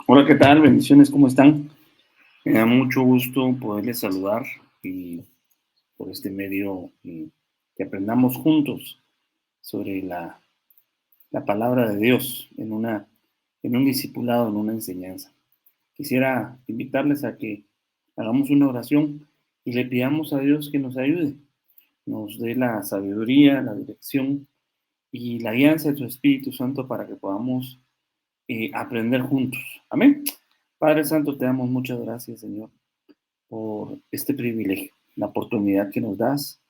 Hola, ¿qué tal? Bendiciones, ¿cómo están? Me da mucho gusto poderles saludar y por este medio que aprendamos juntos sobre la palabra de Dios en un discipulado, en una enseñanza. Quisiera invitarles a que hagamos una oración y le pidamos a Dios que nos ayude, nos dé la sabiduría, la dirección y la guianza de su Espíritu Santo para que podamos aprender juntos. Amén. Padre Santo, te damos muchas gracias, Señor, por este privilegio, la oportunidad que nos das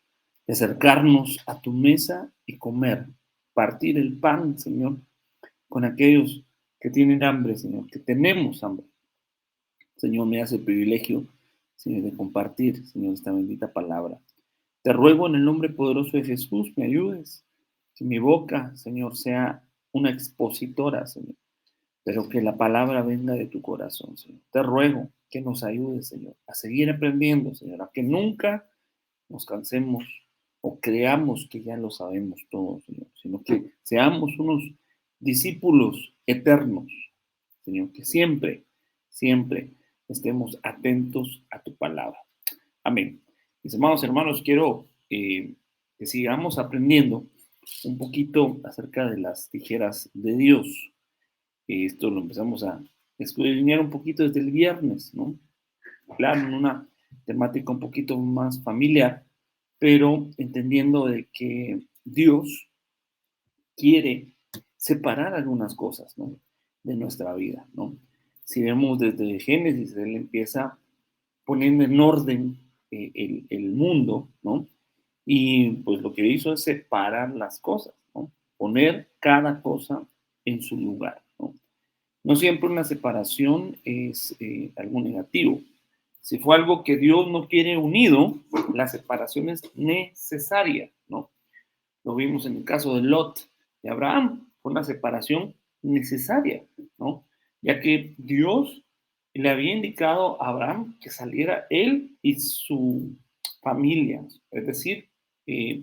de acercarnos a tu mesa y comer, partir el pan, Señor, con aquellos que tienen hambre, Señor, que tenemos hambre. Señor, me das el privilegio, Señor, de compartir, Señor, esta bendita palabra. Te ruego en el nombre poderoso de Jesús, me ayudes, que mi boca, Señor, sea una expositora, Señor, pero que la palabra venga de tu corazón, Señor. Te ruego que nos ayudes, Señor, a seguir aprendiendo, Señor, a que nunca nos cansemos o creamos que ya lo sabemos todo, Señor, sino que seamos unos discípulos eternos, Señor, que siempre, siempre estemos atentos a tu palabra. Amén. Mis amados hermanos, quiero que sigamos aprendiendo un poquito acerca de las tijeras de Dios. Esto lo empezamos a escudriñar un poquito desde el viernes, ¿no? Claro, en una temática un poquito más familiar, pero entendiendo de que Dios quiere separar algunas cosas, ¿no? De nuestra vida, ¿no? Si vemos desde Génesis, Él empieza poniendo en orden el mundo, ¿no? Y pues lo que hizo es separar las cosas, ¿no? Poner cada cosa en su lugar, ¿no? No siempre una separación es algo negativo. Si fue algo que Dios no quiere unido, la separación es necesaria, ¿no? Lo vimos en el caso de Lot, de Abraham, fue una separación necesaria, ¿no? Ya que Dios le había indicado a Abraham que saliera él y su familia, es decir, eh,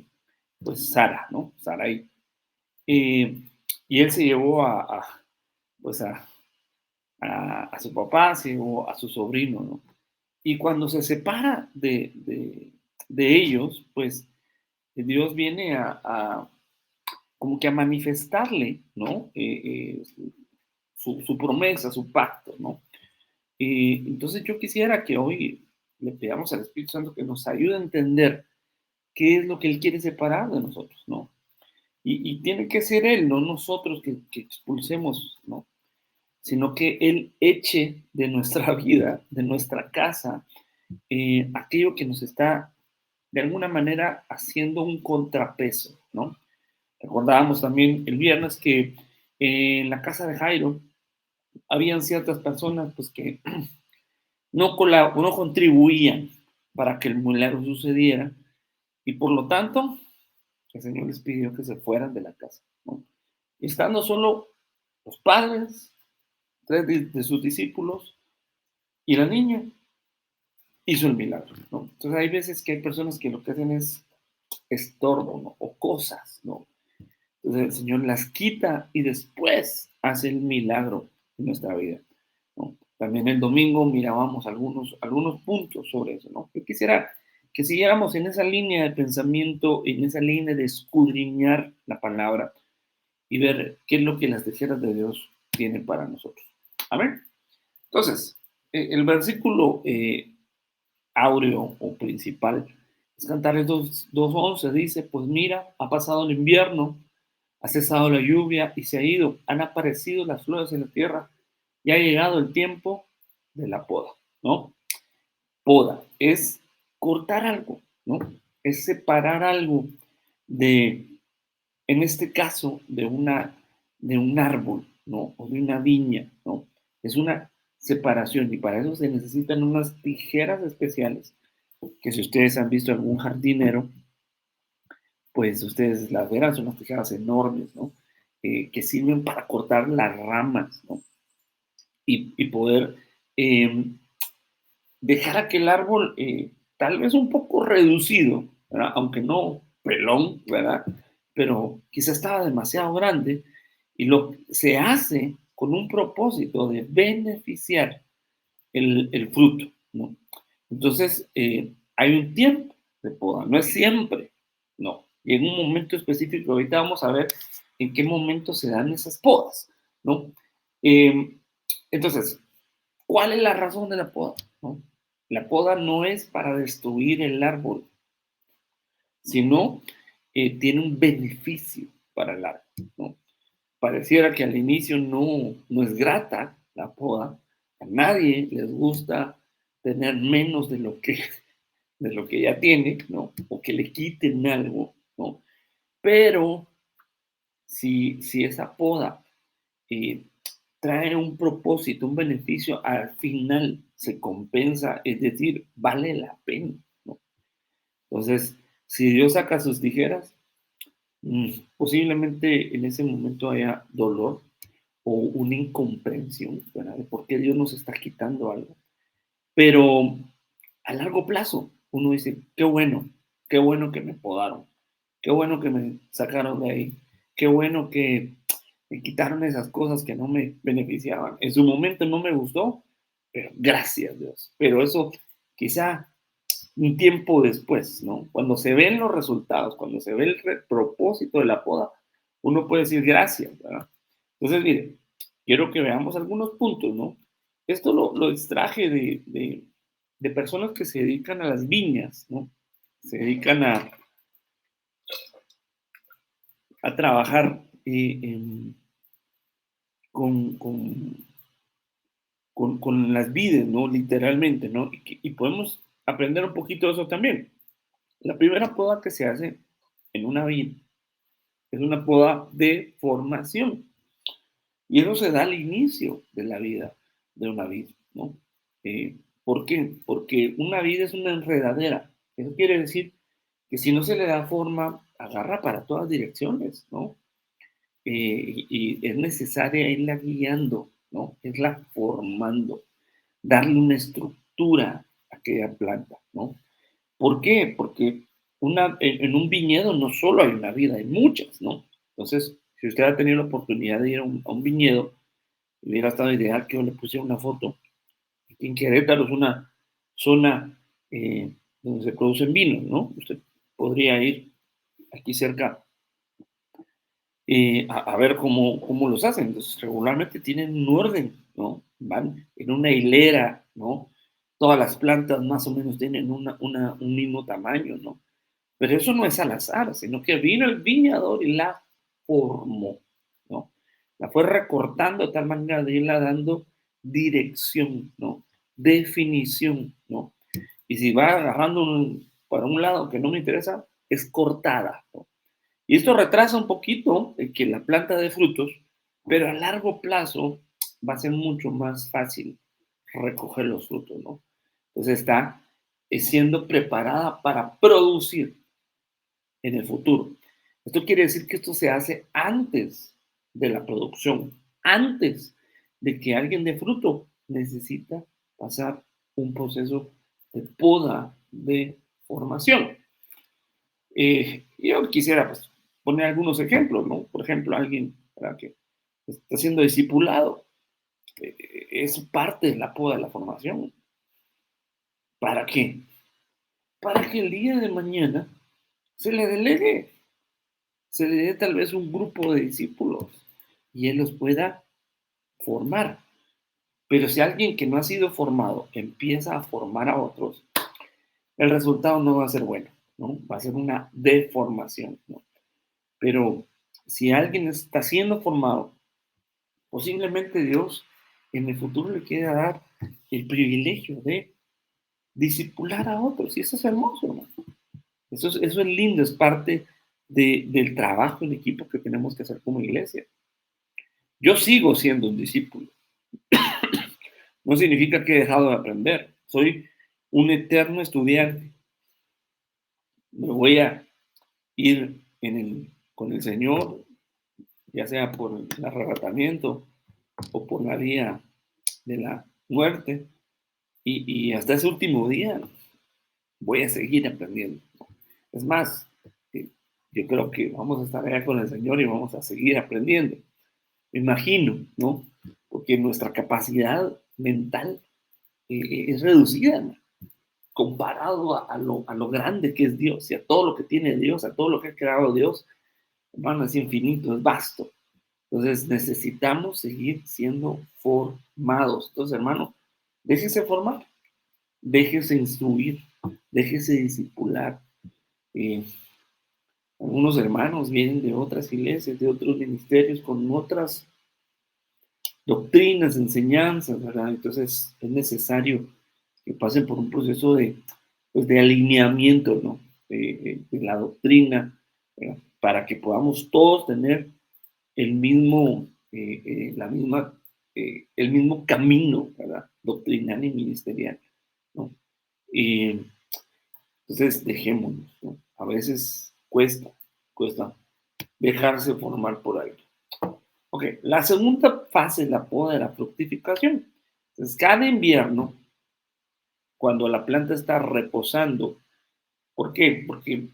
pues Sara, ¿no? Sarai. Eh, y él se llevó pues a su papá, se llevó a su sobrino, ¿no? Y cuando se separa de ellos, pues Dios viene como que a manifestarle, ¿no? Su promesa, su pacto, ¿no? Entonces yo quisiera que hoy le pidamos al Espíritu Santo que nos ayude a entender qué es lo que Él quiere separar de nosotros, ¿no? Y tiene que ser Él, no nosotros que expulsemos, ¿no? Sino que Él eche de nuestra vida, de nuestra casa, aquello que nos está de alguna manera haciendo un contrapeso, ¿no? Recordábamos también el viernes que en la casa de Jairo habían ciertas personas pues que no contribuían para que el milagro sucediera y por lo tanto el Señor les pidió que se fueran de la casa, ¿no? Y estando solo los padres, tres de sus discípulos y la niña, hizo el milagro, ¿no? Entonces hay veces que hay personas que lo que hacen es estorbo, ¿no? O cosas, ¿no? Entonces el Señor las quita y después hace el milagro en nuestra vida, ¿no? También el domingo mirábamos algunos puntos sobre eso, ¿no? Yo quisiera que siguiéramos en esa línea de pensamiento, en esa línea de escudriñar la palabra y ver qué es lo que las tijeras de Dios tienen para nosotros. Amén. Entonces, el versículo áureo o principal es Cantares 2:11, dice, pues mira, ha pasado el invierno, ha cesado la lluvia y se ha ido, han aparecido las flores en la tierra y ha llegado el tiempo de la poda, ¿no? Poda es cortar algo, ¿no? Es separar algo de, en este caso, de un árbol, ¿no? O de una viña, ¿no? Es una separación y para eso se necesitan unas tijeras especiales que si ustedes han visto algún jardinero, pues ustedes las verán, son unas tijeras enormes, ¿no? Que sirven para cortar las ramas, ¿no? Y poder eh, dejar aquel árbol tal vez un poco reducido, ¿verdad? Aunque no pelón, ¿verdad? Pero quizá estaba demasiado grande y lo se hace con un propósito de beneficiar el fruto, ¿no? Entonces, hay un tiempo de poda, no es siempre, no. Y en un momento específico, ahorita vamos a ver en qué momento se dan esas podas, ¿no? Eh, entonces, ¿cuál es la razón de la poda? ¿No? La poda no es para destruir el árbol, sino tiene un beneficio para el árbol, ¿no? Pareciera que al inicio no es grata la poda, a nadie les gusta tener menos de lo que ya tiene, ¿no? O que le quiten algo, ¿no? Pero si esa poda eh, trae un propósito, un beneficio, al final se compensa, es decir, vale la pena, ¿no? Entonces, si Dios saca sus tijeras, posiblemente en ese momento haya dolor o una incomprensión, ¿verdad? De por qué Dios nos está quitando algo. Pero a largo plazo, uno dice, qué bueno que me podaron, qué bueno que me sacaron de ahí, qué bueno que me quitaron esas cosas que no me beneficiaban. En su momento no me gustó, pero gracias Dios. Pero eso quizá un tiempo después, ¿no? Cuando se ven los resultados, cuando se ve el propósito de la poda, uno puede decir gracias, ¿verdad? Entonces, mire, quiero que veamos algunos puntos, ¿no? Esto lo extraje de personas que se dedican a las viñas, ¿no? Se dedican a trabajar con, con, con las vides, ¿no? Literalmente, ¿no? Y podemos aprender un poquito de eso también. La primera poda que se hace en una vid es una poda de formación. Y eso se da al inicio de la vida de una vid, ¿no? ¿Por qué? Porque una vid es una enredadera. Eso quiere decir que si no se le da forma, agarra para todas direcciones, ¿no? Y es necesaria irla guiando, ¿no? Irla formando, darle una estructura a aquella planta, ¿no? ¿Por qué? Porque en un viñedo no solo hay una vid, hay muchas, ¿no? Entonces, si usted ha tenido la oportunidad de ir a un viñedo, hubiera estado ideal que yo le pusiera una foto. En Querétaro es una zona donde se producen vinos, ¿no? Usted podría ir aquí cerca a ver cómo los hacen. Entonces, regularmente tienen un orden, ¿no? Van en una hilera, ¿no? Todas las plantas más o menos tienen un mismo tamaño, ¿no? Pero eso no es al azar, sino que vino el viñador y la formó, ¿no? La fue recortando de tal manera de irla dando dirección, ¿no? Definición, ¿no? Y si va agarrando para un lado que no me interesa, es cortada, ¿no? Y esto retrasa un poquito que la planta dé frutos, pero a largo plazo va a ser mucho más fácil recoger los frutos, ¿no? Entonces está siendo preparada para producir en el futuro. Esto quiere decir que esto se hace antes de la producción, antes de que alguien dé fruto, necesita pasar un proceso de poda de formación. Yo quisiera pues, poner algunos ejemplos, ¿no? Por ejemplo, alguien para que está siendo discipulado, es parte de la poda de la formación. ¿Para qué? Para que el día de mañana se le delegue, se le dé tal vez un grupo de discípulos y él los pueda formar. Pero si alguien que no ha sido formado empieza a formar a otros, el resultado no va a ser bueno, ¿no? Va a ser una deformación, ¿no? Pero si alguien está siendo formado, posiblemente Dios en el futuro le quiera dar el privilegio de discipular a otros. Y eso es hermoso, ¿no? Eso es lindo, es parte del trabajo en equipo que tenemos que hacer como iglesia. Yo sigo siendo un discípulo. No significa que he dejado de aprender. Soy un eterno estudiante. Me voy a ir con el Señor, ya sea por el arrebatamiento o por la vía de la muerte. Y hasta ese último día voy a seguir aprendiendo. Es más, yo creo que vamos a estar allá con el Señor y vamos a seguir aprendiendo. Me imagino, ¿no? porque nuestra capacidad mental es reducida, ¿no? Comparado a lo grande que es Dios y a todo lo que tiene Dios, a todo lo que ha creado Dios. Hermano, es infinito, es vasto. Entonces necesitamos seguir siendo formados. Entonces, hermano, déjese formar, déjese instruir, déjese discipular. Eh, Algunos hermanos vienen de otras iglesias, de otros ministerios, con otras doctrinas, enseñanzas, ¿verdad? Entonces es necesario que pasen por un proceso de, pues, de alineamiento, ¿no? De la doctrina, ¿verdad? Para que podamos todos tener el mismo, el mismo camino, ¿verdad? Doctrinal y ministerial, ¿no? Y entonces dejémonos, ¿no? A veces cuesta dejarse formar por algo. Ok, la segunda fase es la poda de la fructificación. Entonces, cada invierno, cuando la planta está reposando, ¿por qué? Porque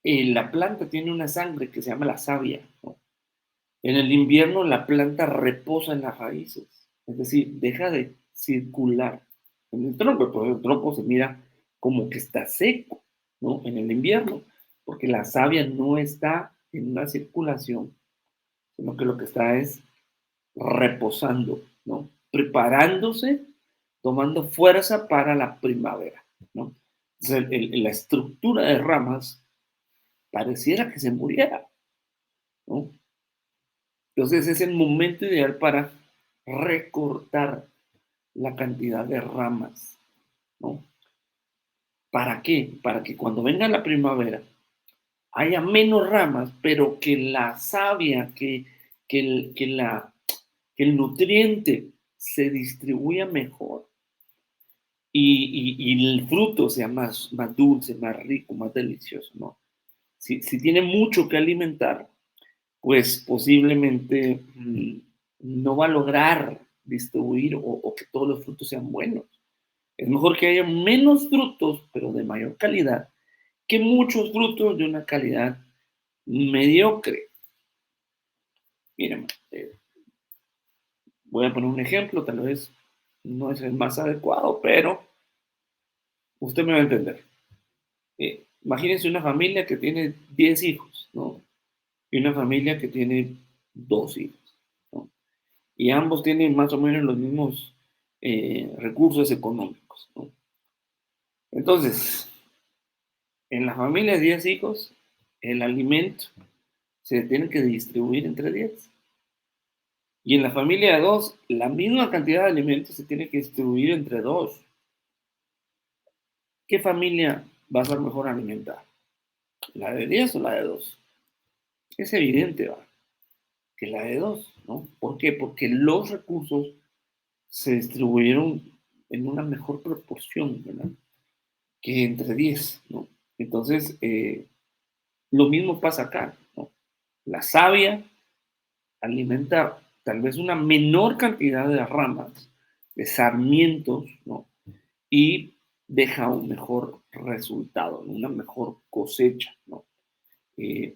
la planta tiene una sangre que se llama la savia, ¿no? En el invierno la planta reposa en las raíces, es decir, deja de circular. En el tronco, pues el tronco se mira como que está seco, ¿no? En el invierno, porque la savia no está en una circulación, sino que lo que está es reposando, ¿no? Preparándose, tomando fuerza para la primavera, ¿no? Entonces, la estructura de ramas pareciera que se muriera, ¿no? Entonces es el momento ideal para recortar la cantidad de ramas, ¿no? ¿Para qué? Para que cuando venga la primavera haya menos ramas, pero que la savia, que el nutriente se distribuya mejor y el fruto sea más dulce, más rico, más delicioso, ¿no? Si tiene mucho que alimentar, pues posiblemente no va a lograr distribuir o que todos los frutos sean buenos. Es mejor que haya menos frutos, pero de mayor calidad, que muchos frutos de una calidad mediocre. Miren, voy a poner un ejemplo, tal vez no es el más adecuado, pero usted me va a entender. Imagínense una familia que tiene 10 hijos, ¿no? Y una familia que tiene 2 hijos, ¿no? Y ambos tienen más o menos los mismos recursos económicos, ¿no? Entonces, en la familia de 10 hijos, el alimento se tiene que distribuir entre 10. Y en la familia de 2, la misma cantidad de alimentos se tiene que distribuir entre 2. ¿Qué familia va a ser mejor alimentada? ¿La de 10 o la de 2? Es evidente, ¿va? Que la de 2, ¿no? ¿Por qué? Porque los recursos se distribuyeron en una mejor proporción, ¿verdad? Que entre 10, ¿no? Entonces, lo mismo pasa acá, ¿no? La savia alimenta tal vez una menor cantidad de ramas, de sarmientos, ¿no? Y deja un mejor resultado, una mejor cosecha, ¿no? Eh,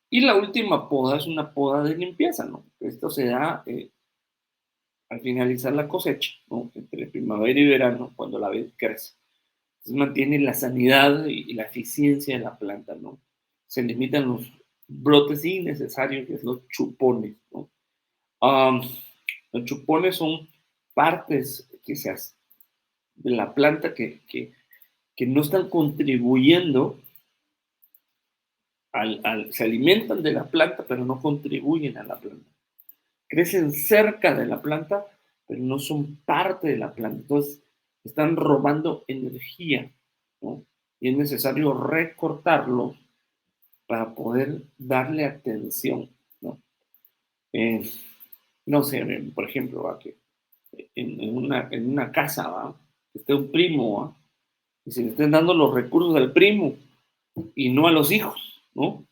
y la última poda es una poda de limpieza, ¿no? Esto se da al finalizar la cosecha, ¿no? Entre primavera y verano, cuando la vid crece. Entonces mantiene la sanidad y la eficiencia de la planta, ¿no? Se limitan los brotes innecesarios, que es los chupones, ¿no? Um, los chupones son partes que se de la planta que no están contribuyendo se alimentan de la planta, pero no contribuyen a la planta. Crecen cerca de la planta, pero no son parte de la planta. Entonces, están robando energía, ¿no? Y es necesario recortarlos para poder darle atención, ¿no? Eh, no sé, por ejemplo, ¿va? Que en una casa, ¿va? Que esté un primo, ¿va? Y se le estén dando los recursos al primo y no a los hijos, ¿no?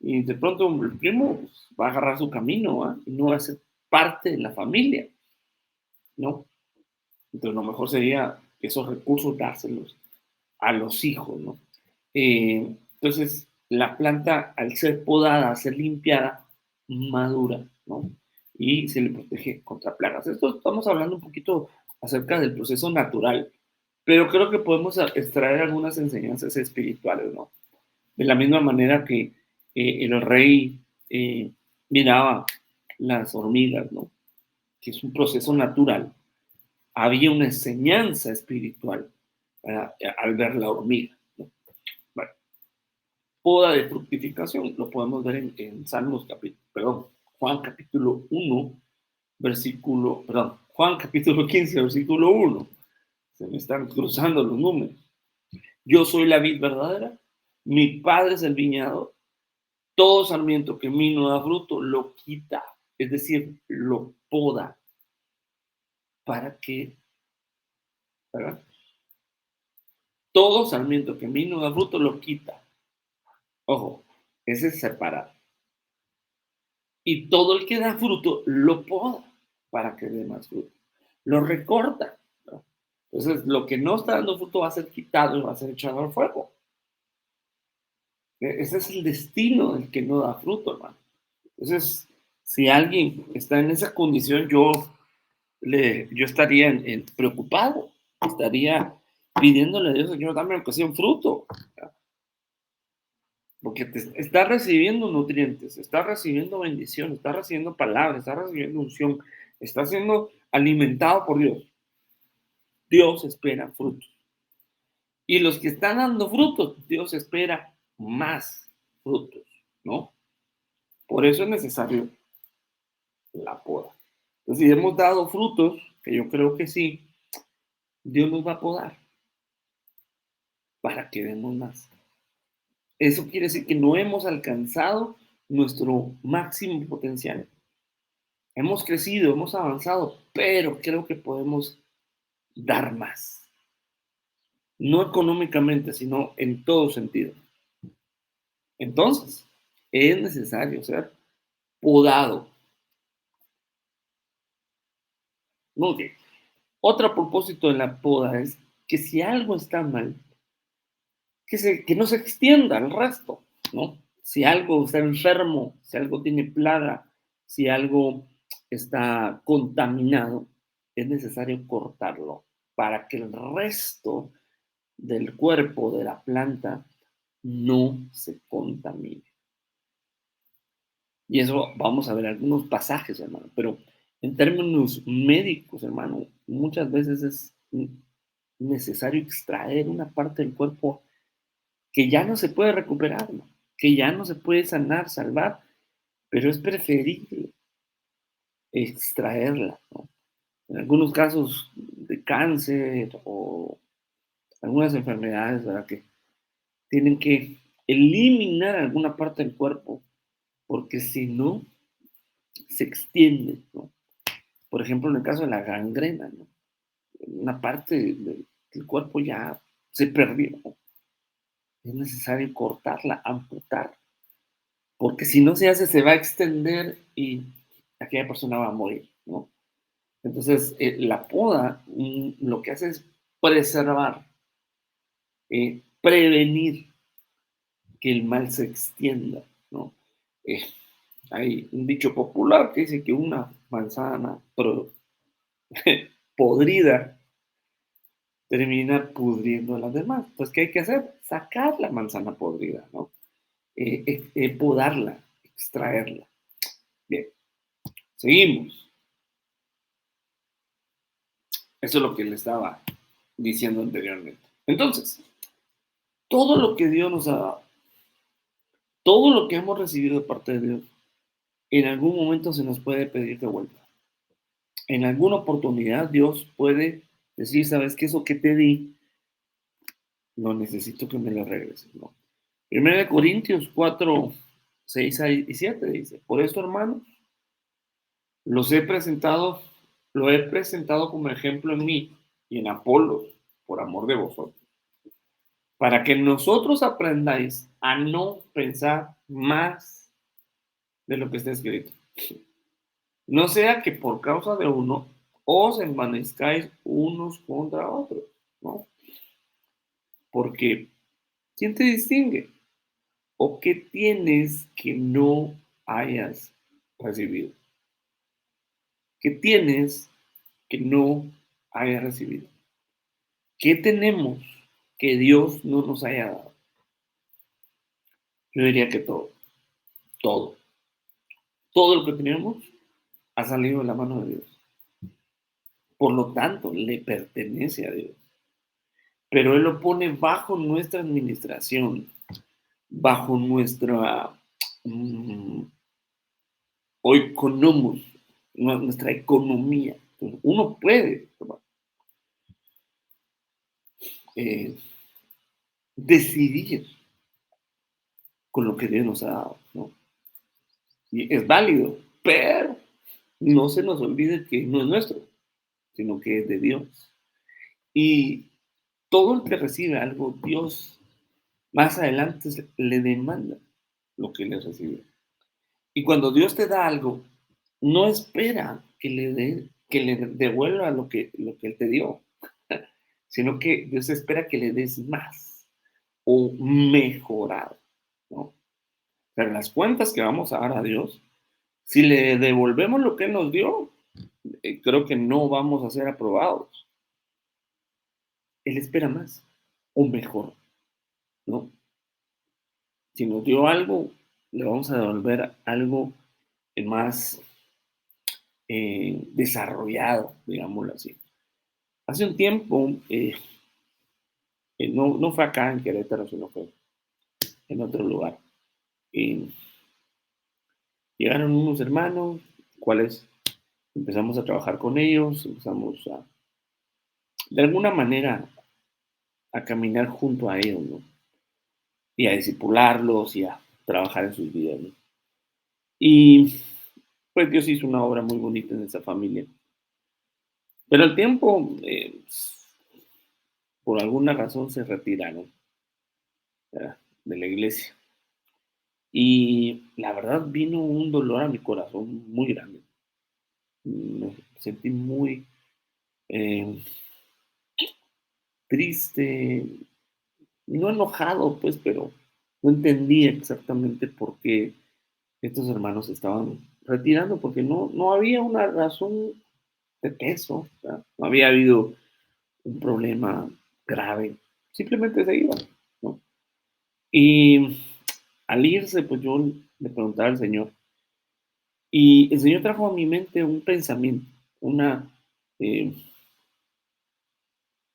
Y de pronto el primo pues, va a agarrar su camino, ¿va? Y no va a ser parte de la familia, ¿no? Entonces lo mejor sería esos recursos dárselos a los hijos, ¿no? Entonces la planta al ser podada, al ser limpiada, madura, ¿no? y se le protege contra plagas. Esto estamos hablando un poquito acerca del proceso natural, pero creo que podemos extraer algunas enseñanzas espirituales, ¿no? De la misma manera que el rey eh, miraba las hormigas, ¿no? Que es un proceso natural, había una enseñanza espiritual al ver la hormiga, ¿no? Bueno, poda de fructificación, lo podemos ver en Salmos Juan capítulo 1, Juan capítulo 15, versículo 1. Se me están cruzando los números. Yo soy la vid verdadera, mi padre es el viñador, todo sarmiento que en mí no da fruto lo quita, es decir, lo poda. ¿Para qué? ¿Verdad? Todo sarmiento que en mí no da fruto lo quita. Ojo, ese es separado. Y todo el que da fruto lo poda para que dé más fruto. Lo recorta, ¿no? Entonces, lo que no está dando fruto va a ser quitado y va a ser echado al fuego. Ese es el destino del que no da fruto, hermano. Entonces, si alguien está en esa condición, yo estaría preocupado, estaría pidiéndole a Dios, Señor, dame aunque sea un fruto, porque está recibiendo nutrientes, está recibiendo bendición, está recibiendo palabras, está recibiendo unción, está siendo alimentado por Dios. Dios espera frutos. Y los que están dando frutos, Dios espera más frutos, ¿no? Por eso es necesario la poda. Entonces, si hemos dado frutos, que yo creo que sí, Dios nos va a podar para que demos más. Eso quiere decir que no hemos alcanzado nuestro máximo potencial. Hemos crecido, hemos avanzado, pero creo que podemos dar más. No económicamente, sino en todo sentido. Entonces, es necesario ser podado. ¿No? Otro propósito de la poda es que si algo está mal, que no se extienda al resto, ¿no? Si algo está enfermo, si algo tiene plaga, si algo está contaminado, es necesario cortarlo para que el resto del cuerpo de la planta no se contamine. Y eso vamos a ver algunos pasajes, hermano, pero en términos médicos, hermano, muchas veces es necesario extraer una parte del cuerpo que ya no se puede recuperar, ¿no? Que ya no se puede sanar, salvar, pero es preferible extraerla, ¿no? En algunos casos de cáncer o algunas enfermedades, ¿verdad? Que tienen que eliminar alguna parte del cuerpo, porque si no, se extiende, ¿no? Por ejemplo, en el caso de la gangrena, ¿no? Una parte del cuerpo ya se perdió. Es necesario cortarla, amputar, porque si no se hace, se va a extender y aquella persona va a morir, ¿no? Entonces, la poda lo que hace es preservar, prevenir que el mal se extienda, ¿no? Eh, Hay un dicho popular que dice que una manzana podrida termina pudriendo a las demás. Pues, ¿qué hay que hacer? Sacar la manzana podrida, ¿no? Podarla, extraerla. Bien, seguimos. Eso es lo que le estaba diciendo anteriormente. Entonces, todo lo que Dios nos ha dado, todo lo que hemos recibido de parte de Dios, en algún momento se nos puede pedir de vuelta. En alguna oportunidad Dios puede decir, ¿sabes qué? Eso que te di, no necesito que me lo regreses, ¿no? 1 Corintios 4, 6 y 7 dice, por esto, hermanos, los he presentado, lo he presentado como ejemplo en mí y en Apolo, por amor de vosotros, para que nosotros aprendáis a no pensar más de lo que está escrito. No sea que por causa de uno os envanezcáis unos contra otros, ¿no? Porque, ¿quién te distingue? ¿O qué tienes que no hayas recibido? ¿Qué tienes que no hayas recibido? ¿Qué tenemos que Dios no nos haya dado? Yo diría que todo, todo. Todo lo que tenemos ha salido de la mano de Dios. Por lo tanto, le pertenece a Dios. Pero Él lo pone bajo nuestra administración, bajo nuestra mm, oikonomos, nuestra economía. Entonces, uno puede eh, decidir con lo que Dios nos ha dado, ¿no? Y es válido, pero no se nos olvide que no es nuestro, sino que es de Dios. Y todo el que recibe algo, Dios más adelante le demanda lo que le recibe. Y cuando Dios te da algo, no espera que le devuelva lo que Él te dio, sino que Dios espera que le des más o mejorado, ¿no? Pero las cuentas que vamos a dar a Dios, si le devolvemos lo que Él nos dio, creo que no vamos a ser aprobados. Él espera más o mejor, ¿no? Si nos dio algo, le vamos a devolver algo más desarrollado, digámoslo así. Hace un tiempo, no fue acá en Querétaro, sino fue en otro lugar. Llegaron unos hermanos, cuales empezamos a trabajar con ellos, empezamos de alguna manera, a caminar junto a ellos, ¿no? Y a discipularlos y a trabajar en sus vidas, ¿no? Y pues Dios hizo una obra muy bonita en esa familia. Pero al tiempo, por alguna razón, se retiraron, ¿verdad?, de la iglesia. Y la verdad vino un dolor a mi corazón muy grande. Me sentí muy eh, triste, no enojado, pues, pero no entendía exactamente por qué estos hermanos se estaban retirando, porque no había una razón de peso, ¿verdad? No había habido un problema grave, simplemente se iban, ¿no? Y al irse, pues yo le preguntaba al Señor, y el Señor trajo a mi mente un pensamiento, eh,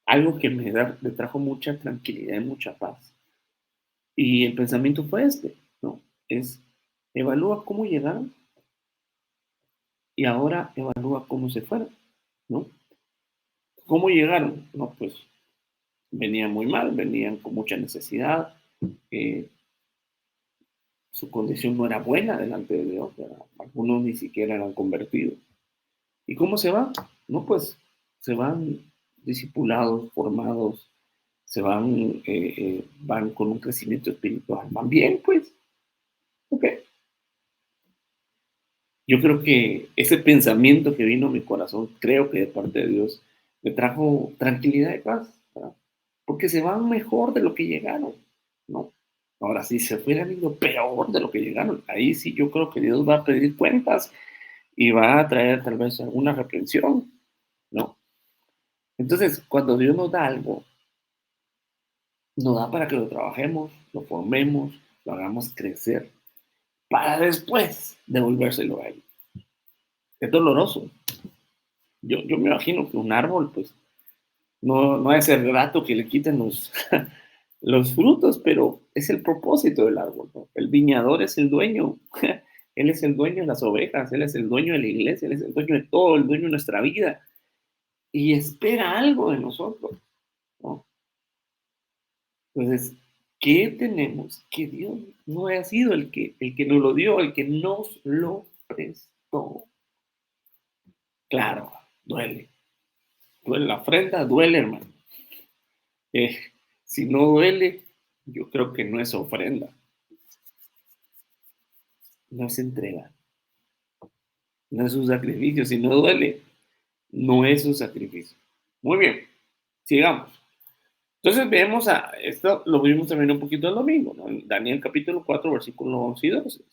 algo que me trajo mucha tranquilidad y mucha paz. Y el pensamiento fue este, ¿no? Es, evalúa cómo llegaron y ahora evalúa cómo se fueron, ¿no? ¿Cómo llegaron? No, pues venían muy mal, venían con mucha necesidad, eh, su condición no era buena delante de Dios, ¿verdad? Algunos ni siquiera eran convertidos. ¿Y cómo se van? No, pues se van discipulados, formados, van con un crecimiento espiritual, van bien, pues, ok. Yo creo que ese pensamiento que vino a mi corazón, creo que de parte de Dios, me trajo tranquilidad y paz, ¿verdad? Porque se van mejor de lo que llegaron, ¿no? Ahora, si se hubieran ido peor de lo que llegaron, ahí sí yo creo que Dios va a pedir cuentas y va a traer tal vez alguna reprensión, ¿no? Entonces, cuando Dios nos da algo, nos da para que lo trabajemos, lo formemos, lo hagamos crecer, para después devolvérselo a Él. Es doloroso. Yo me imagino que un árbol, pues, no es el rato que le quiten los frutos, pero es el propósito del árbol, ¿no? El viñador es el dueño. Él es el dueño de las ovejas, Él es el dueño de la iglesia, Él es el dueño de todo, el dueño de nuestra vida. Y espera algo de nosotros, ¿no? Entonces, ¿qué tenemos que Dios no ha sido el que nos lo dio, el que nos lo prestó? Claro, duele. Duele la ofrenda, duele, hermano. Eh, si no duele, yo creo que no es ofrenda, no es entrega, no es un sacrificio. Si no duele, no es un sacrificio. Muy bien, sigamos. Entonces vemos esto, lo vimos también un poquito el domingo, ¿no? En Daniel capítulo 4, versículos 11 y 12.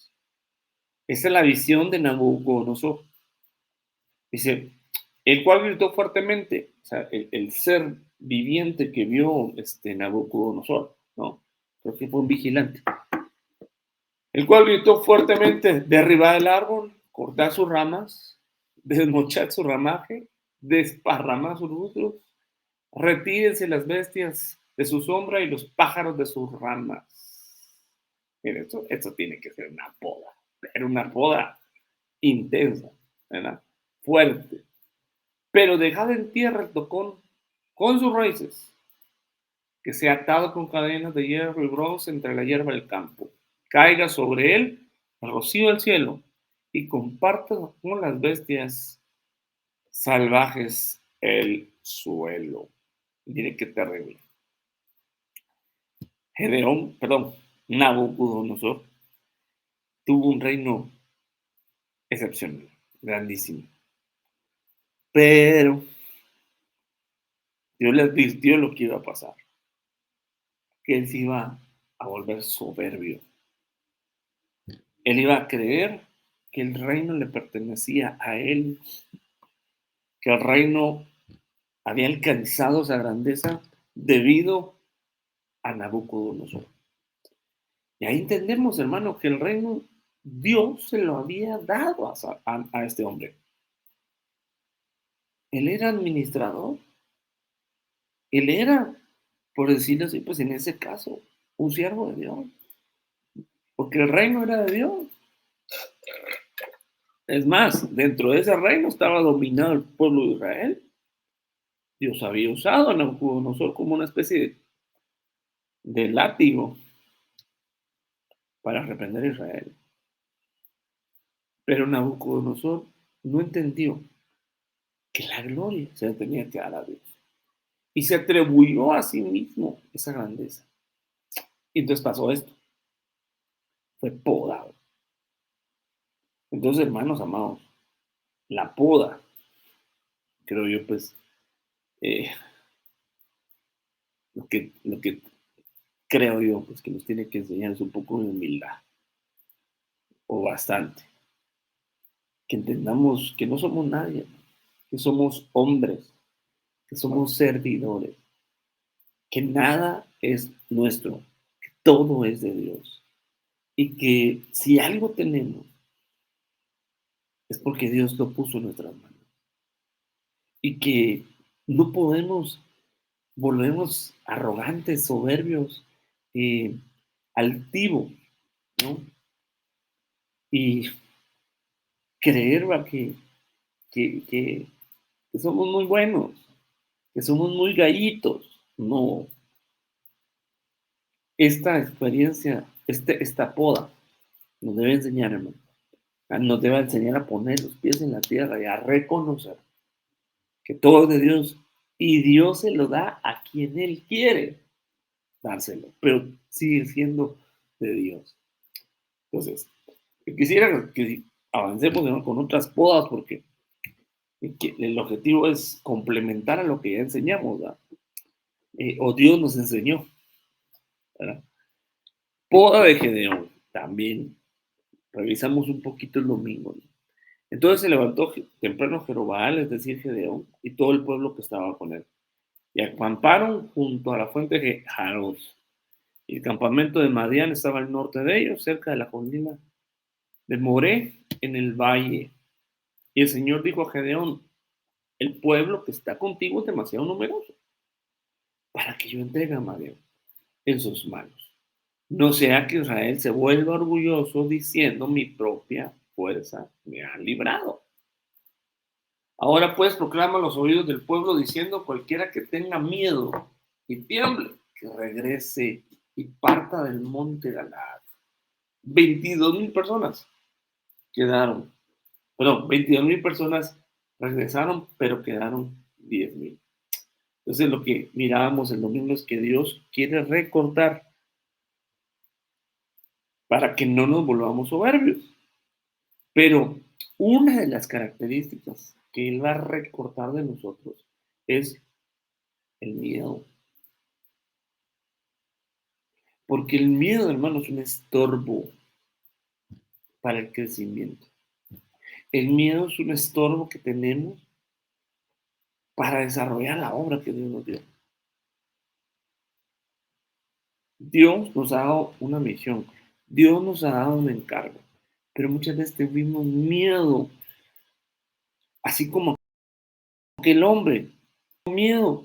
Esta es la visión de Nabucodonosor. Dice, el cual gritó fuertemente, o sea, el ser viviente que vio Nabucodonosor, ¿no? Creo que fue un vigilante. El cual gritó fuertemente, derribad el árbol, cortad sus ramas, desmochad su ramaje, desparramad sus frutos, retírense las bestias de su sombra y los pájaros de sus ramas. Mira, esto tiene que ser una poda, pero una poda intensa, ¿verdad? Fuerte. Pero dejad en tierra el tocón con sus raíces, que sea atado con cadenas de hierro y bronce entre la hierba del campo. Caiga sobre él el rocío del cielo y comparta con las bestias salvajes el suelo. Mire qué terrible. Nabucodonosor tuvo un reino excepcional, grandísimo. Pero Dios le advirtió lo que iba a pasar, que él se iba a volver soberbio. Él iba a creer que el reino le pertenecía a él, que el reino había alcanzado esa grandeza debido a Nabucodonosor. Y ahí entendemos, hermano, que el reino Dios se lo había dado a este hombre. Él era administrador. Él era, por decirlo así, pues en ese caso, un siervo de Dios. Porque el reino era de Dios. Es más, dentro de ese reino estaba dominado el pueblo de Israel. Dios había usado a Nabucodonosor como una especie de látigo para reprender a Israel. Pero Nabucodonosor no entendió que la gloria se le tenía que dar a Dios. Y se atribuyó a sí mismo esa grandeza. Y entonces pasó esto. Fue podado. Entonces, hermanos amados, la poda, creo yo, pues, eh, lo que creo yo, pues, que nos tiene que enseñar es un poco de humildad, o bastante. Que entendamos que no somos nadie, que somos hombres, que somos servidores, que nada es nuestro, que todo es de Dios. Y que si algo tenemos, es porque Dios lo puso en nuestras manos. Y que no podemos volvernos arrogantes, soberbios, eh, altivos, ¿no? Y creer que, que, que somos muy buenos, que somos muy gallitos. No, esta experiencia, esta poda, nos debe enseñar, hermano. Nos debe enseñar a poner los pies en la tierra y a reconocer que todo es de Dios y Dios se lo da a quien Él quiere dárselo, pero sigue siendo de Dios. Entonces, quisiera que avancemos, ¿no?, con otras podas porque el objetivo es complementar a lo que ya enseñamos, ¿verdad? O Dios nos enseñó, ¿verdad? Poda de Gedeón, también revisamos un poquito el domingo, ¿no? Entonces se levantó temprano Jerobal, es decir, Gedeón, y todo el pueblo que estaba con él, y acamparon junto a la fuente de Jarod. Y el campamento de Madián estaba al norte de ellos, cerca de la colina de Moré, en el valle. Y el Señor dijo a Gedeón: el pueblo que está contigo es demasiado numeroso para que yo entregue a Madián en sus manos. No sea que Israel se vuelva orgulloso diciendo: mi propia fuerza me ha librado. Ahora pues proclama a los oídos del pueblo diciendo: cualquiera que tenga miedo y tiemble, que regrese y parta del monte Galaad. 22,000 personas quedaron, perdón, 22,000 personas regresaron, pero quedaron 10,000. Entonces lo que mirábamos el domingo es que Dios quiere recortar para que no nos volvamos soberbios. Pero una de las características que Él va a recortar de nosotros es el miedo. Porque el miedo, hermano, es un estorbo para el crecimiento. El miedo es un estorbo que tenemos para desarrollar la obra que Dios nos dio. Dios nos ha dado una misión, Dios nos ha dado un encargo, pero muchas veces tuvimos miedo, así como que el hombre, miedo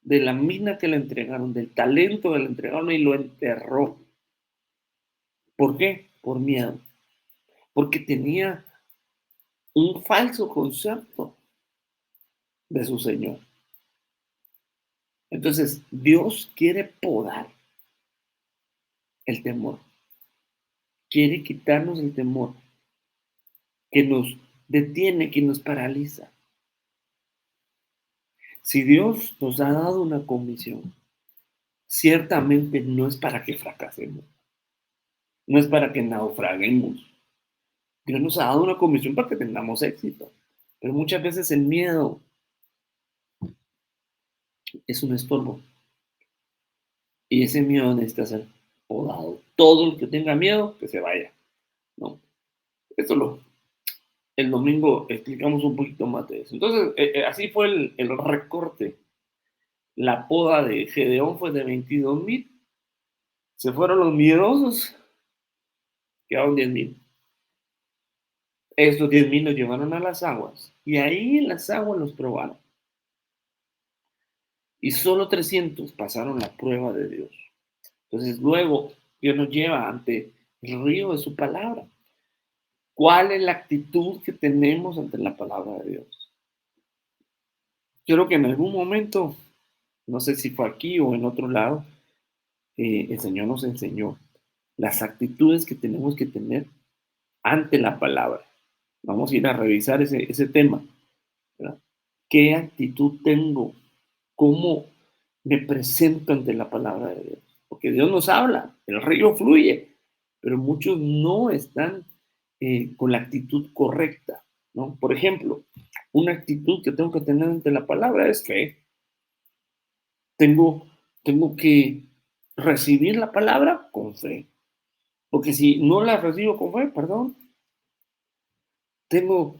de la mina que le entregaron, del talento que le entregaron y lo enterró. ¿Por qué? Por miedo, porque tenía un falso concepto de su Señor. Entonces, Dios quiere podar el temor, quiere quitarnos el temor que nos detiene, que nos paraliza. Si Dios nos ha dado una comisión, ciertamente no es para que fracasemos, no es para que naufraguemos. Dios nos ha dado una comisión para que tengamos éxito, pero muchas veces el miedo es un estorbo y ese miedo necesita ser podado. Todo el que tenga miedo, que se vaya, ¿no? Esto el domingo explicamos un poquito más de eso. Entonces, así fue el recorte. La poda de Gedeón fue de 22,000. Se fueron los miedosos, quedaron 10,000. Estos 10,000 los llevaron a las aguas y ahí en las aguas los probaron. Y solo 300 pasaron la prueba de Dios. Entonces luego Dios nos lleva ante el río de su palabra. ¿Cuál es la actitud que tenemos ante la palabra de Dios? Yo creo que en algún momento, no sé si fue aquí o en otro lado, el Señor nos enseñó las actitudes que tenemos que tener ante la palabra. Vamos a ir a revisar ese tema, ¿verdad? ¿Qué actitud tengo? ¿Cómo me presento ante la palabra de Dios? Porque Dios nos habla, el río fluye, pero muchos no están con la actitud correcta, ¿no? Por ejemplo, una actitud que tengo que tener ante la palabra es fe. Tengo, tengo que recibir la palabra con fe. Porque si no la recibo con fe, perdón, tengo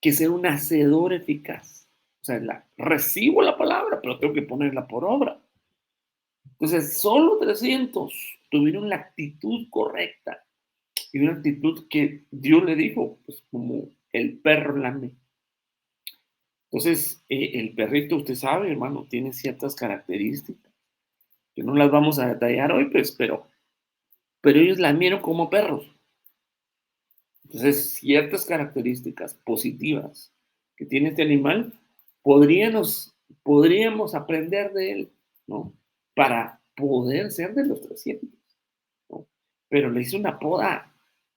que ser un hacedor eficaz. O sea, recibo la palabra, pero tengo que ponerla por obra. Entonces, solo 300 tuvieron la actitud correcta y una actitud que Dios le dijo, pues como el perro lame. Entonces, el perrito, usted sabe, hermano, tiene ciertas características que no las vamos a detallar hoy, pues, pero ellos lamieron como perros. Entonces, ciertas características positivas que tiene este animal, podríamos aprender de él, ¿no? Para poder ser de los 300, ¿no? Pero le hizo una poda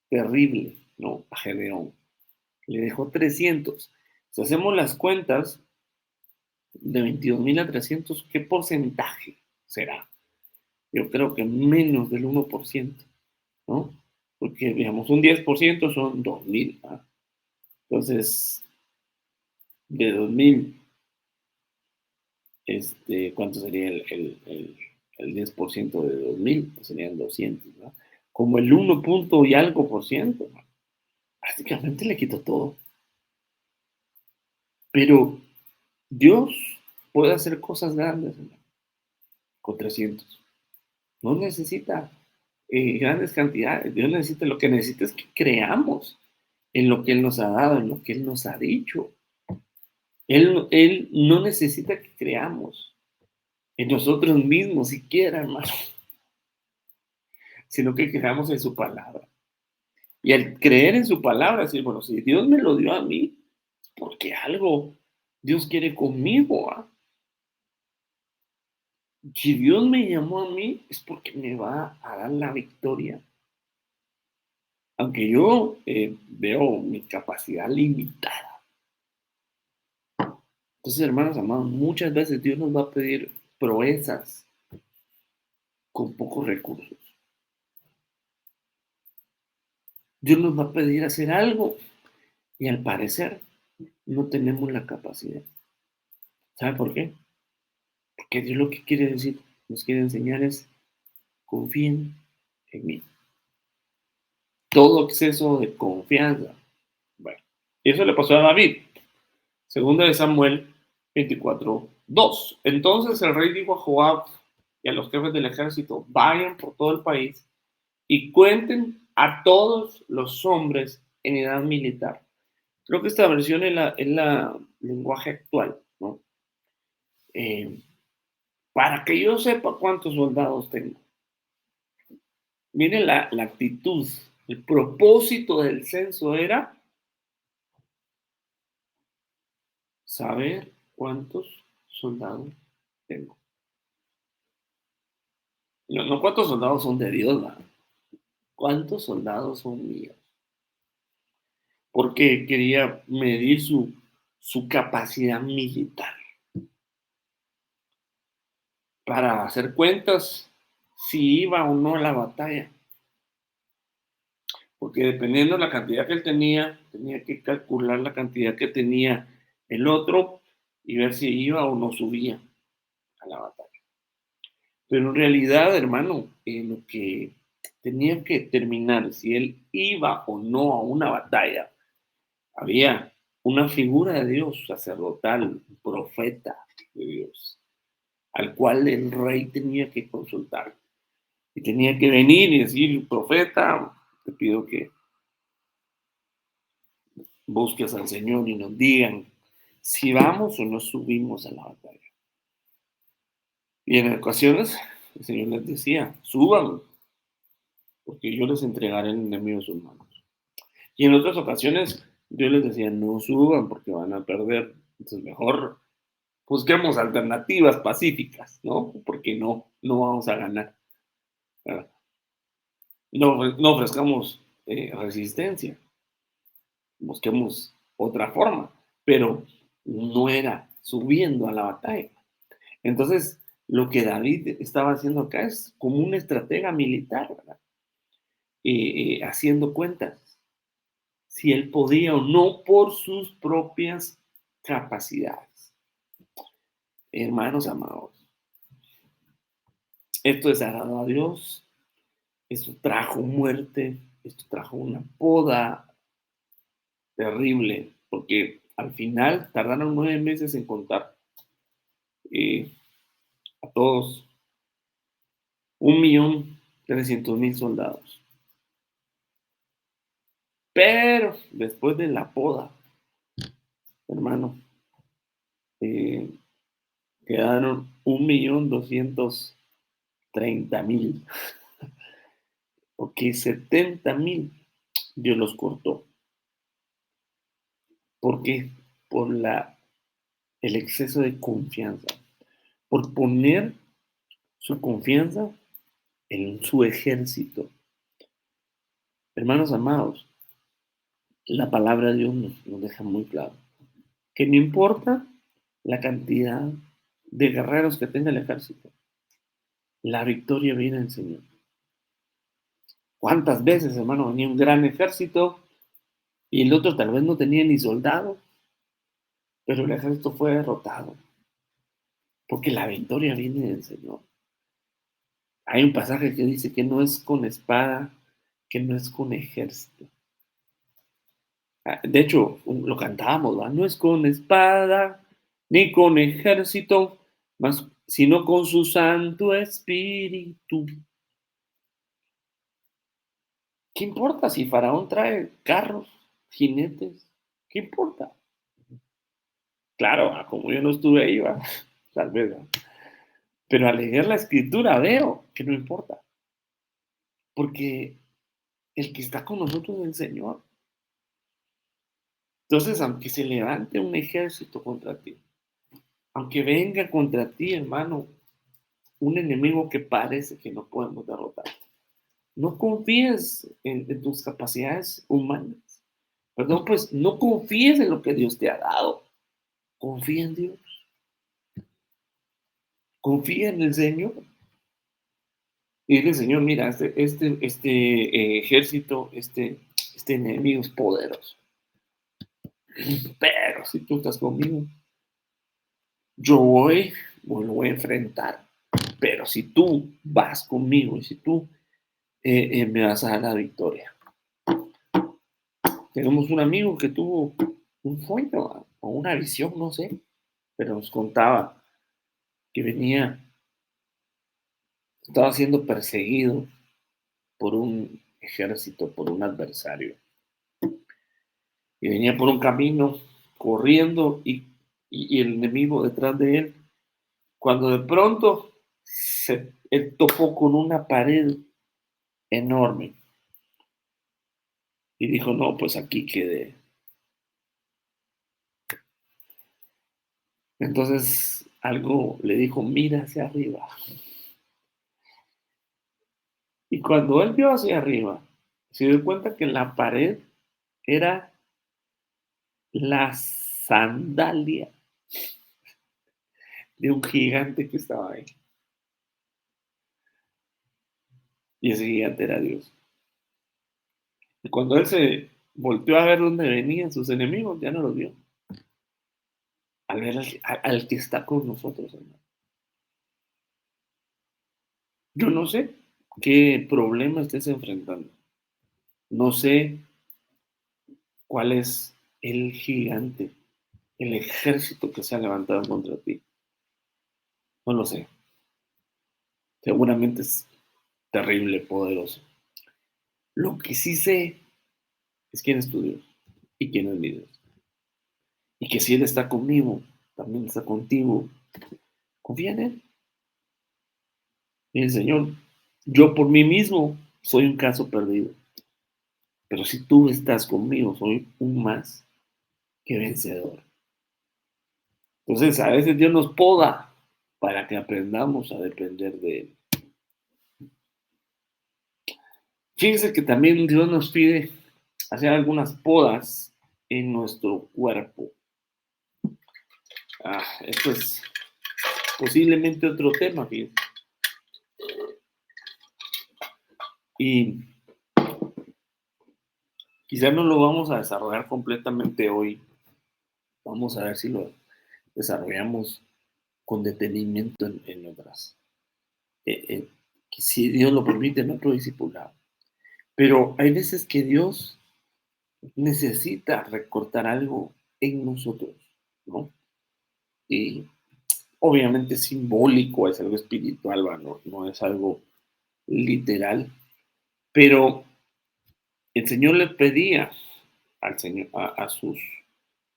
terrible, ¿no? A Gedeón. Le dejó 300. Si hacemos las cuentas, de 22,000 a 300, ¿qué porcentaje será? Yo creo que menos del 1%, ¿no? Porque, digamos, un 10% son 2,000, ¿ah? Entonces, de 2,000, ¿cuánto sería el 10% de 2,000? Pues serían 200, ¿no? Como el 1 punto y algo por ciento, ¿no? Prácticamente le quitó todo. Pero Dios puede hacer cosas grandes, ¿no? Con 300. No necesita grandes cantidades. Dios necesita, lo que necesita es que creamos en lo que Él nos ha dado, en lo que Él nos ha dicho. Él no necesita que creamos en nosotros mismos siquiera, hermano, sino que creamos en su palabra. Y al creer en su palabra, decir, bueno, si Dios me lo dio a mí, es porque algo Dios quiere conmigo, ¿ah? Si Dios me llamó a mí, es porque me va a dar la victoria. Aunque yo veo mi capacidad limitada. Entonces, hermanos amados, muchas veces Dios nos va a pedir proezas con pocos recursos. Dios nos va a pedir hacer algo y al parecer no tenemos la capacidad. ¿Sabe por qué? Porque Dios lo que quiere decir, nos quiere enseñar es, confíen en mí. Todo exceso de confianza, bueno, Y eso le pasó a David. Segunda de Samuel 24:2. Entonces el rey dijo a Joab y a los jefes del ejército: vayan por todo el país y cuenten a todos los hombres en edad militar. Creo que esta versión es la lenguaje actual, ¿no? Eh, para que yo sepa cuántos soldados tengo. Miren la actitud. El propósito del censo era saber cuántos soldados tengo. No, no cuántos soldados son de Dios, ¿verdad? ¿Cuántos soldados son míos? Porque quería medir su capacidad militar para hacer cuentas si iba o no a la batalla. Porque dependiendo de la cantidad que él tenía que calcular la cantidad que tenía el otro y ver si iba o no subía a la batalla. Pero en realidad, hermano, lo que tenía que determinar si él iba o no a una batalla, había una figura de Dios sacerdotal, profeta de Dios, al cual el rey tenía que consultar. Y tenía que venir y decir: profeta, te pido que busques al Señor y nos digan si vamos o no subimos a la batalla. Y en ocasiones el Señor les decía: suban, porque yo les entregaré el enemigo a sus manos. Y en otras ocasiones Dios les decía: no suban porque van a perder. Entonces mejor busquemos alternativas pacíficas, ¿no? Porque no vamos a ganar. No ofrezcamos resistencia, busquemos otra forma, pero no era subiendo a la batalla. Entonces, lo que David estaba haciendo acá es como un estratega militar, ¿verdad? Haciendo cuentas, si él podía o no por sus propias capacidades. Hermanos amados, esto desagradó a Dios, esto trajo muerte, esto trajo una poda terrible, porque al final tardaron 9 meses en contar a todos 1.300.000 soldados. Pero después de la poda, hermano, eh, quedaron 1.230.000. Ok, 70.000 Dios los cortó. ¿Por qué? Por el exceso de confianza. Por poner su confianza en su ejército. Hermanos amados, la palabra de Dios nos deja muy claro que no importa la cantidad de guerreros que tenga el ejército, la victoria viene del Señor. ¿Cuántas veces, hermano, venía un gran ejército y el otro tal vez no tenía ni soldados, pero el ejército fue derrotado? Porque la victoria viene del Señor. Hay un pasaje que dice que no es con espada, que no es con ejército. De hecho, lo cantábamos, ¿verdad? No es con espada ni con ejército, sino con su Santo Espíritu. ¿Qué importa si Faraón trae carros, jinetes? ¿Qué importa? Claro, como yo no estuve ahí, ¿va? Tal vez, ¿va? Pero al leer la escritura veo que no importa, porque el que está con nosotros es el Señor. Entonces, aunque se levante un ejército contra ti, aunque venga contra ti, hermano, un enemigo que parece que no podemos derrotar, no confíes en tus capacidades humanas. Perdón, pues no confíes en lo que Dios te ha dado. Confía en Dios. Confía en el Señor. Y dile: Señor, mira, este ejército, este enemigo es poderoso. Pero si tú estás conmigo, yo lo voy a enfrentar. Pero si tú vas conmigo y si tú me vas a dar la victoria. Tenemos un amigo que tuvo un sueño o una visión, no sé, pero nos contaba que estaba siendo perseguido por un ejército, por un adversario, y venía por un camino corriendo y el enemigo detrás de él, cuando de pronto él topó con una pared enorme y dijo, no, pues aquí quedé. Entonces algo le dijo, mira hacia arriba. Y cuando él vio hacia arriba, se dio cuenta que la pared era la sandalia de un gigante que estaba ahí. Y ese gigante era Dios. Y cuando él se volteó a ver dónde venían sus enemigos, ya no los vio. Al ver al que está con nosotros, hermano. Yo no sé qué problema estés enfrentando. No sé cuál es el gigante, el ejército que se ha levantado contra ti. No lo sé. Seguramente es terrible, poderoso. Lo que sí sé es quién es tu Dios y quién es mi Dios. Y que si Él está conmigo, también está contigo. Confía en Él. Y el Señor, yo por mí mismo soy un caso perdido. Pero si tú estás conmigo, soy un más que vencedor. Entonces, a veces Dios nos poda para que aprendamos a depender de Él. Fíjense que también Dios nos pide hacer algunas podas en nuestro cuerpo. Esto es posiblemente otro tema, fíjense. Y quizá no lo vamos a desarrollar completamente hoy. Vamos a ver si lo desarrollamos con detenimiento en otras. Si Dios lo permite, en otro discipulado. Pero hay veces que Dios necesita recortar algo en nosotros, ¿no? Y obviamente es simbólico, es algo espiritual, no es algo literal, pero el Señor le pedía al Señor, a sus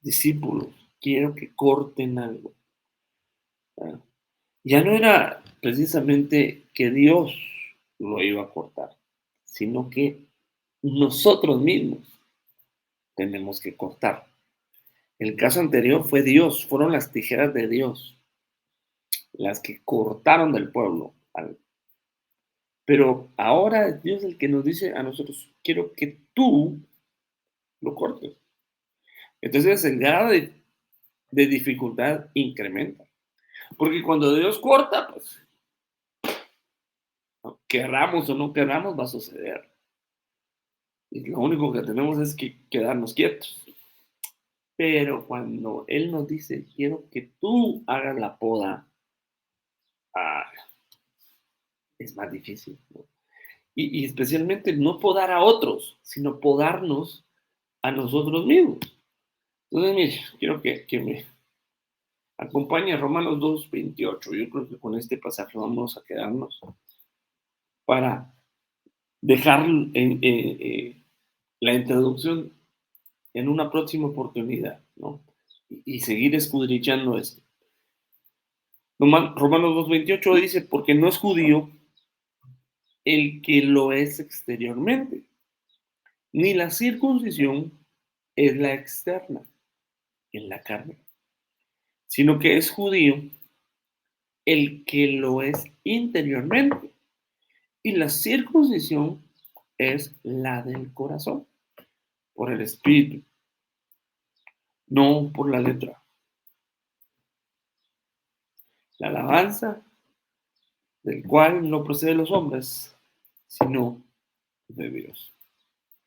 discípulos, quiero que corten algo. ¿Verdad? Ya no era precisamente que Dios lo iba a cortar, sino que nosotros mismos tenemos que cortar. El caso anterior fue Dios, fueron las tijeras de Dios las que cortaron del pueblo. Pero ahora es Dios el que nos dice a nosotros, quiero que tú lo cortes. Entonces el grado de dificultad incrementa. Porque cuando Dios corta, pues, ¿no? Querramos o no querramos, va a suceder. Y lo único que tenemos es que quedarnos quietos. Pero cuando Él nos dice, quiero que tú hagas la poda, ah, es más difícil, ¿no? Y especialmente no podar a otros, sino podarnos a nosotros mismos. Entonces, mire, quiero que me acompañe a Romanos 2:28. Yo creo que con este pasaje vamos a quedarnos para dejar la introducción en una próxima oportunidad, ¿no? Y seguir escudriñando esto. Romanos 2:28 dice, porque no es judío el que lo es exteriormente, ni la circuncisión es la externa, en la carne, sino que es judío el que lo es interiormente, y la circuncisión es la del corazón, por el espíritu, no por la letra. La alabanza del cual no procede de los hombres, sino de Dios.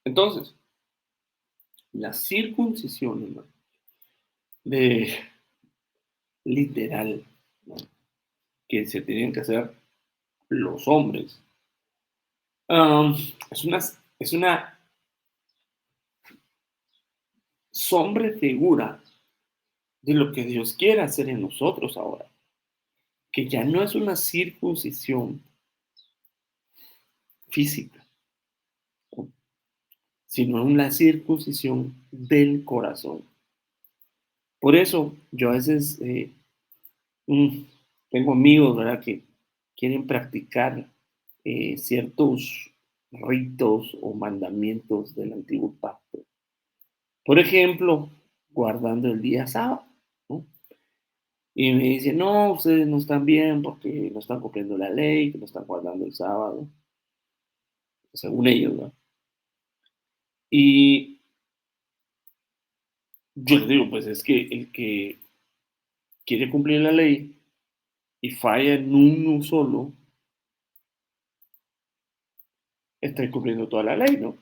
Entonces, la circuncisión, hermano, de literal, ¿no? Que se tienen que hacer los hombres, um, es una son prefigura de lo que Dios quiere hacer en nosotros ahora, que ya no es una circuncisión física, sino una circuncisión del corazón. Por eso yo a veces mm, tengo amigos, ¿verdad?, que quieren practicar ciertos ritos o mandamientos del antiguo pacto. Por ejemplo, guardando el día sábado, ¿no? Y me dicen, no, ustedes no están bien porque no están cumpliendo la ley, que no están guardando el sábado, según ellos, ¿no? Y yo les digo, pues es que el que quiere cumplir la ley y falla en uno solo, está incumpliendo toda la ley, ¿no?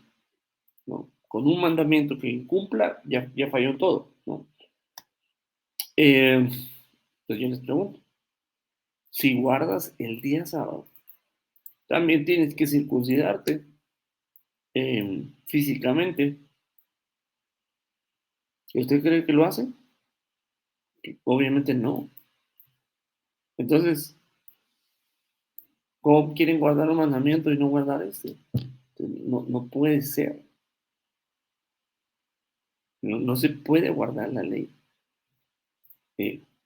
¿No? Con un mandamiento que incumpla, ya falló en todo, ¿no? Entonces yo les pregunto, si guardas el día sábado, también tienes que circuncidarte físicamente. ¿Y usted cree que lo hace? Obviamente no. Entonces, ¿cómo quieren guardar un mandamiento y no guardar este? No, no puede ser. No, no se puede guardar la ley.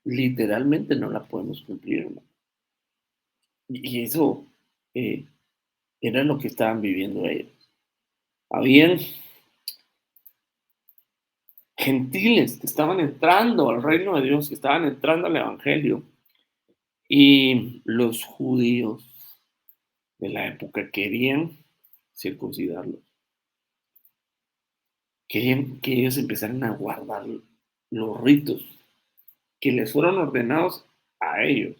Literalmente no la podemos cumplir, ¿no? Y eso eh, era lo que estaban viviendo ellos. Habían gentiles que estaban entrando al reino de Dios, que estaban entrando al evangelio, y los judíos de la época querían circuncidarlos, querían que ellos empezaran a guardar los ritos que les fueron ordenados a ellos.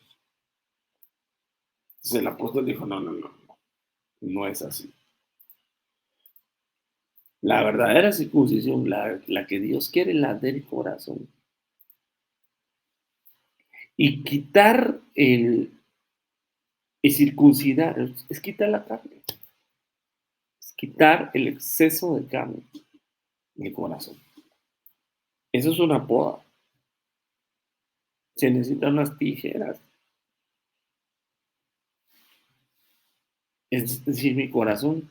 Entonces el apóstol dijo, no, no, no, no, no es así. La verdadera circuncisión, la que Dios quiere, la del corazón. Y quitar y circuncidar es quitar la carne, es quitar el exceso de carne del corazón. Eso es una poda. Se necesitan unas tijeras. Es decir, mi corazón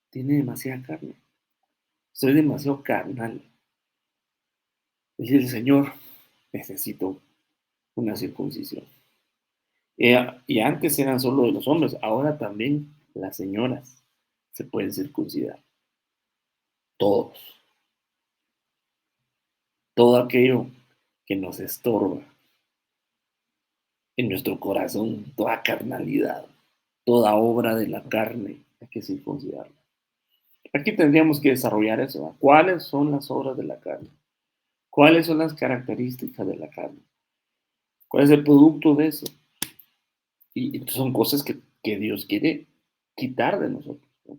tiene demasiada carne. Soy demasiado carnal. Dice el Señor, necesito una circuncisión. Y antes eran solo de los hombres, ahora también las señoras se pueden circuncidar. Todos. Todo aquello que nos estorba en nuestro corazón, toda carnalidad, toda obra de la carne, hay que circuncidarla. Aquí tendríamos que desarrollar eso, ¿verdad? ¿Cuáles son las obras de la carne? ¿Cuáles son las características de la carne? ¿Cuál es el producto de eso? Y son cosas que Dios quiere quitar de nosotros, ¿no?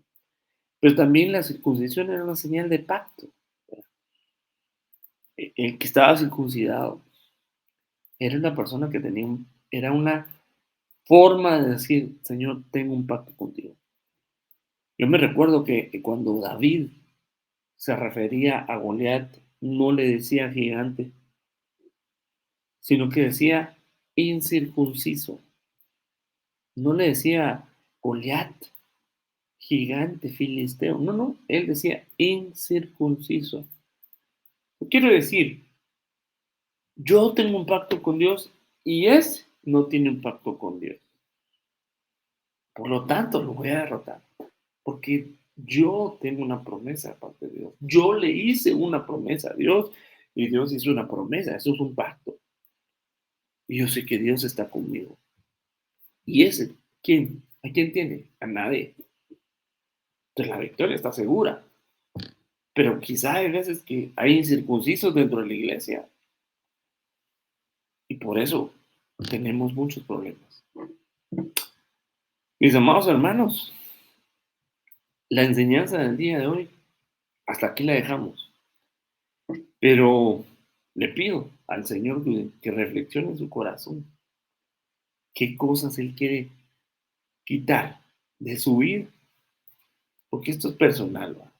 Pero también la circuncisión era una señal de pacto. El que estaba circuncidado era una persona que tenía era una forma de decir, Señor, tengo un pacto contigo. Yo me recuerdo que cuando David se refería a Goliat, no le decía gigante, sino que decía incircunciso. No le decía Goliat, gigante filisteo. No, no, él decía incircunciso. Quiero decir, yo tengo un pacto con Dios y ese no tiene un pacto con Dios. Por lo tanto, lo voy a derrotar. Porque yo tengo una promesa de parte de Dios. Yo le hice una promesa a Dios y Dios hizo una promesa. Eso es un pacto. Y yo sé que Dios está conmigo. Y ese, ¿quién? ¿A quién tiene? A nadie. Entonces la victoria está segura. Pero quizá hay veces que hay incircuncisos dentro de la iglesia. Y por eso tenemos muchos problemas. Mis amados hermanos, la enseñanza del día de hoy, hasta aquí la dejamos. Pero le pido al Señor que reflexione en su corazón qué cosas Él quiere quitar de su vida, porque esto es personal, ¿va?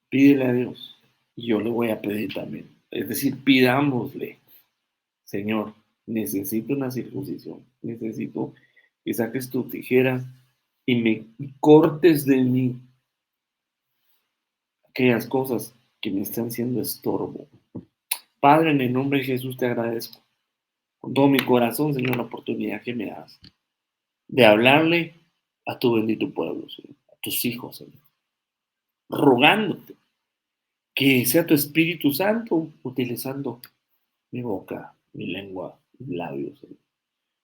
Pídele a Dios y yo le voy a pedir también. Es decir, pidámosle, Señor, necesito una circuncisión, necesito que saques tu tijera y me cortes de mí aquellas cosas que me están siendo estorbo. Padre, en el nombre de Jesús te agradezco con todo mi corazón, Señor, la oportunidad que me das de hablarle a tu bendito pueblo, Señor, a tus hijos, Señor, rogándote que sea tu Espíritu Santo utilizando mi boca, mi lengua, mis labios, Señor,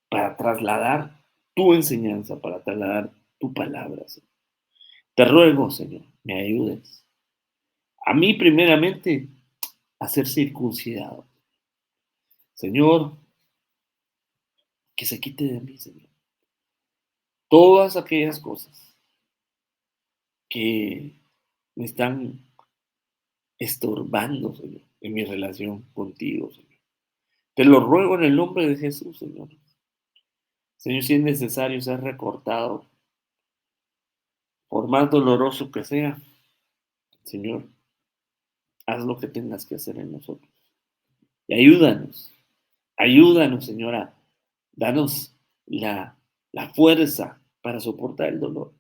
para trasladar tu enseñanza, para trasladar tu palabra, Señor. Te ruego, Señor, me ayudes. A mí, primeramente, a ser circuncidado. Señor, que se quite de mí, Señor, todas aquellas cosas que me están estorbando, Señor, en mi relación contigo, Señor. Te lo ruego en el nombre de Jesús, Señor. Señor, si es necesario ser recortado, por más doloroso que sea, Señor, haz lo que tengas que hacer en nosotros. Y ayúdanos, Señora, danos la fuerza para soportar el dolor,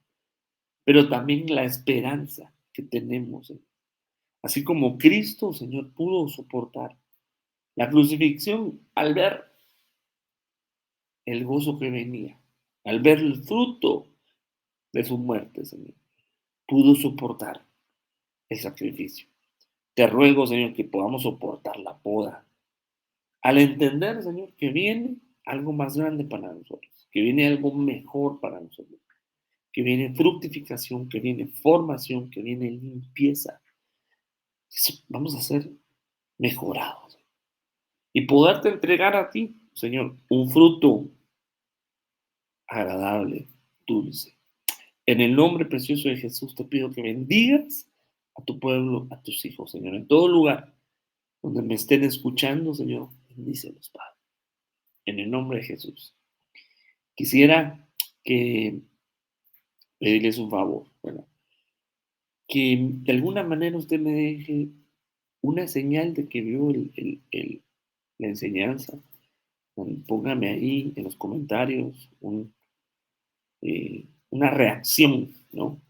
pero también la esperanza que tenemos, Señor. Así como Cristo, Señor, pudo soportar la crucifixión al ver el gozo que venía, al ver el fruto de su muerte, Señor, pudo soportar el sacrificio. Te ruego, Señor, que podamos soportar la poda, al entender, Señor, que viene algo más grande para nosotros, que viene algo mejor para nosotros, que viene fructificación, que viene formación, que viene limpieza. Eso vamos a ser mejorados y poderte entregar a ti, Señor, un fruto agradable, dulce. En el nombre precioso de Jesús te pido que bendigas a tu pueblo, a tus hijos, Señor, en todo lugar donde me estén escuchando, Señor, bendícelos, Padre, en el nombre de Jesús. Quisiera que pedirles un favor, ¿verdad? Que de alguna manera usted me deje una señal de que vio la enseñanza. Póngame ahí en los comentarios una reacción, ¿no?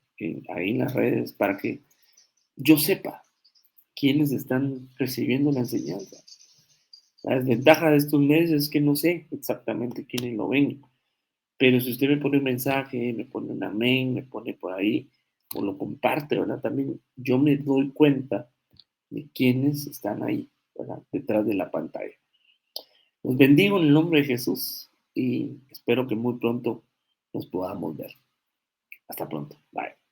Ahí en las redes para que yo sepa quiénes están recibiendo la enseñanza. La desventaja de estos medios es que no sé exactamente quiénes lo ven, pero si usted me pone un mensaje, me pone un amén, me pone por ahí, o lo comparte, ¿verdad? También yo me doy cuenta de quiénes están ahí, ¿verdad? Detrás de la pantalla. Los bendigo en el nombre de Jesús y espero que muy pronto nos podamos ver. Hasta pronto. Bye.